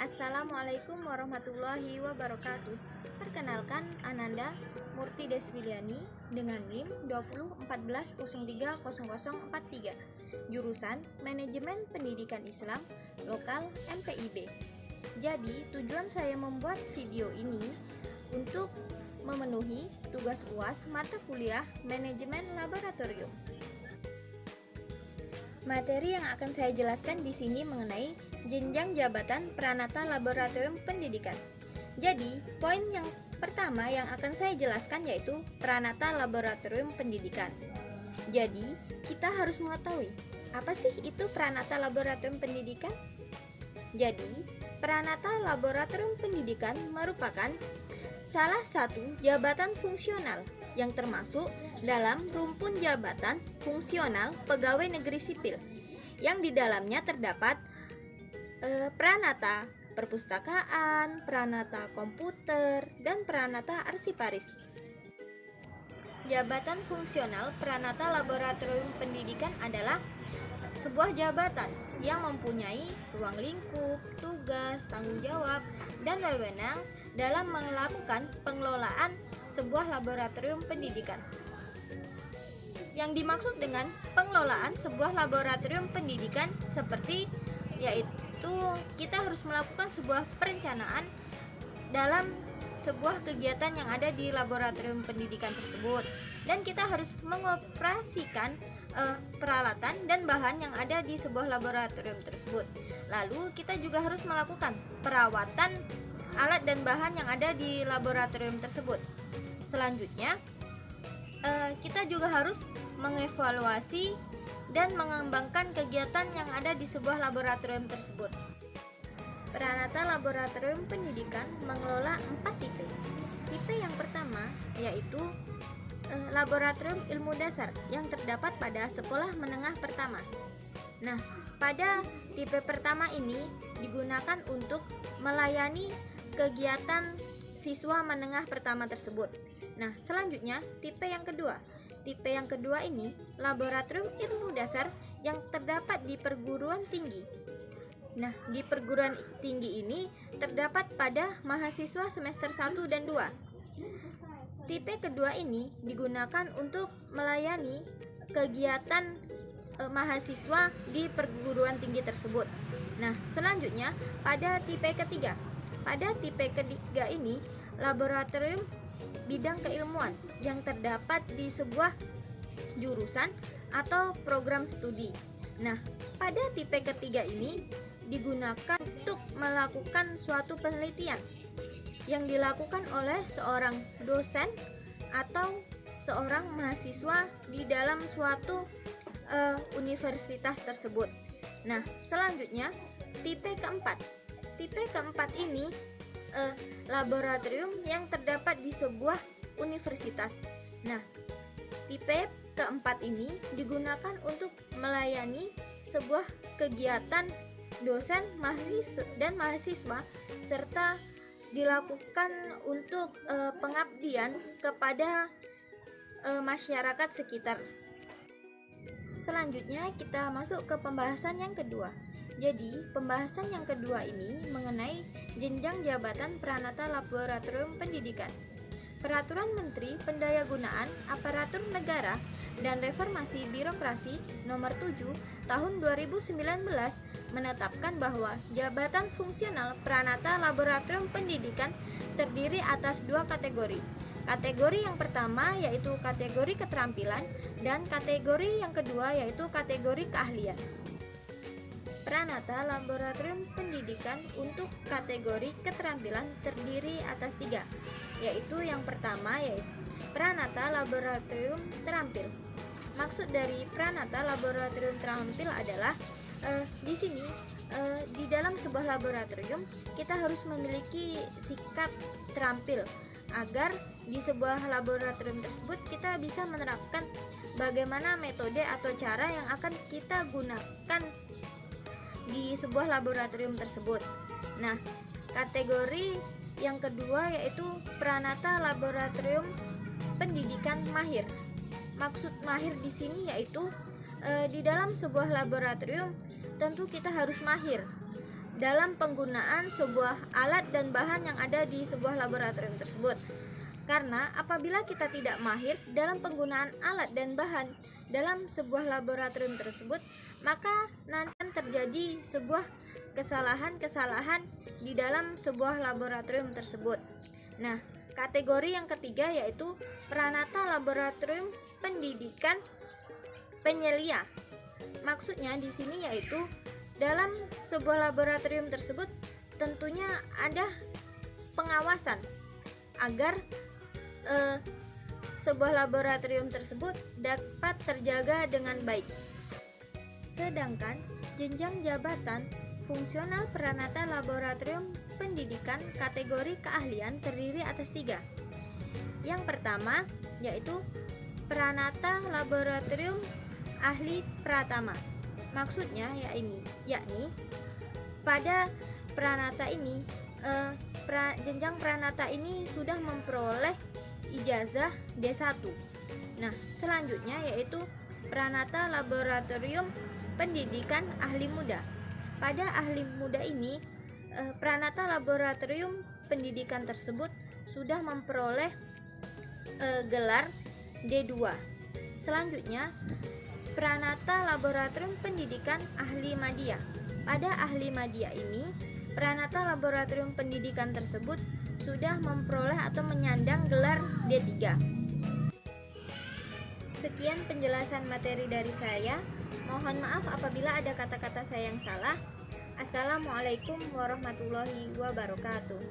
Assalamualaikum warahmatullahi wabarakatuh. Perkenalkan, Ananda Murti Deswiliani dengan NIM 2014030043, jurusan Manajemen Pendidikan Islam Lokal MPIB. Jadi, tujuan saya membuat video ini untuk memenuhi tugas UAS mata kuliah Manajemen Laboratorium. Materi yang akan saya jelaskan di sini mengenai jenjang jabatan Pranata Laboratorium Pendidikan. Jadi, poin yang pertama yang akan saya jelaskan yaitu Pranata Laboratorium Pendidikan. Jadi, kita harus mengetahui apa sih itu Pranata Laboratorium Pendidikan? Jadi, Pranata Laboratorium Pendidikan merupakan salah satu jabatan fungsional yang termasuk dalam rumpun jabatan fungsional pegawai negeri sipil yang di dalamnya terdapat Pranata perpustakaan, Pranata komputer, dan Pranata arsiparis. Jabatan fungsional Pranata Laboratorium Pendidikan adalah sebuah jabatan yang mempunyai ruang lingkup, tugas, tanggung jawab, dan wewenang dalam melakukan pengelolaan sebuah laboratorium pendidikan. Yang dimaksud dengan pengelolaan sebuah laboratorium pendidikan seperti yaitu kita harus melakukan sebuah perencanaan dalam sebuah kegiatan yang ada di laboratorium pendidikan tersebut, dan kita harus mengoperasikan peralatan dan bahan yang ada di sebuah laboratorium tersebut. Lalu kita juga harus melakukan perawatan alat dan bahan yang ada di laboratorium tersebut. Selanjutnya kita juga harus mengevaluasi dan mengembangkan kegiatan yang ada di sebuah laboratorium tersebut. Pranata Laboratorium Pendidikan mengelola 4 tipe. Tipe yang pertama yaitu Laboratorium Ilmu Dasar yang terdapat pada sekolah menengah pertama. Nah, pada tipe pertama ini digunakan untuk melayani kegiatan siswa menengah pertama tersebut. Nah, selanjutnya tipe yang kedua. Tipe yang kedua ini Laboratorium Ilmu Dasar yang terdapat di perguruan tinggi. Nah, di perguruan tinggi ini terdapat pada mahasiswa semester 1 dan 2. Tipe kedua ini digunakan untuk melayani kegiatan mahasiswa di perguruan tinggi tersebut. Nah, selanjutnya pada tipe ketiga. Pada tipe ketiga ini laboratorium bidang keilmuan yang terdapat di sebuah jurusan atau program studi. Nah, pada tipe ketiga ini digunakan untuk melakukan suatu penelitian yang dilakukan oleh seorang dosen atau seorang mahasiswa di dalam suatu universitas tersebut. Nah, selanjutnya tipe keempat. Tipe keempat ini laboratorium yang terdapat di sebuah universitas. Nah, tipe keempat ini digunakan untuk melayani sebuah kegiatan dosen, dan mahasiswa serta dilakukan untuk pengabdian kepada masyarakat sekitar. Selanjutnya kita masuk ke pembahasan yang kedua. Jadi, pembahasan yang kedua ini mengenai jenjang jabatan Pranata Laboratorium Pendidikan. Peraturan Menteri Pendayagunaan Aparatur Negara dan Reformasi Birokrasi Nomor 7 Tahun 2019 menetapkan bahwa jabatan fungsional Pranata Laboratorium Pendidikan terdiri atas 2 kategori. Kategori yang pertama yaitu kategori keterampilan dan kategori yang kedua yaitu kategori keahlian. Pranata Laboratorium Pendidikan untuk kategori keterampilan terdiri atas 3, yaitu yang pertama yaitu Pranata Laboratorium Terampil. Maksud dari Pranata Laboratorium Terampil adalah di sini di dalam sebuah laboratorium, kita harus memiliki sikap terampil agar di sebuah laboratorium tersebut kita bisa menerapkan bagaimana metode atau cara yang akan kita gunakan di sebuah laboratorium tersebut. Nah, kategori yang kedua yaitu Pranata Laboratorium Pendidikan Mahir. Maksud mahir di sini yaitu di dalam sebuah laboratorium tentu kita harus mahir dalam penggunaan sebuah alat dan bahan yang ada di sebuah laboratorium tersebut. Karena apabila kita tidak mahir dalam penggunaan alat dan bahan dalam sebuah laboratorium tersebut, maka nanti terjadi sebuah kesalahan-kesalahan di dalam sebuah laboratorium tersebut. Nah, kategori yang ketiga yaitu Pranata Laboratorium Pendidikan Penyelia. Maksudnya di sini yaitu dalam sebuah laboratorium tersebut tentunya ada pengawasan agar sebuah laboratorium tersebut dapat terjaga dengan baik. Sedangkan jenjang jabatan fungsional Pranata Laboratorium Pendidikan kategori keahlian terdiri atas 3. Yang pertama yaitu Pranata Laboratorium Ahli Pratama. Maksudnya yakni pada Pranata ini jenjang Pranata ini sudah memperoleh ijazah D1. Nah, selanjutnya yaitu Pranata Laboratorium Pendidikan Ahli Muda. Pada ahli muda ini Pranata Laboratorium Pendidikan tersebut sudah memperoleh gelar D2. Selanjutnya Pranata Laboratorium Pendidikan Ahli Madya. Pada ahli madya ini, Pranata Laboratorium Pendidikan tersebut sudah memperoleh atau menyandang gelar D3. Sekian penjelasan materi dari saya. Mohon maaf apabila ada kata-kata saya yang salah. Assalamualaikum warahmatullahi wabarakatuh.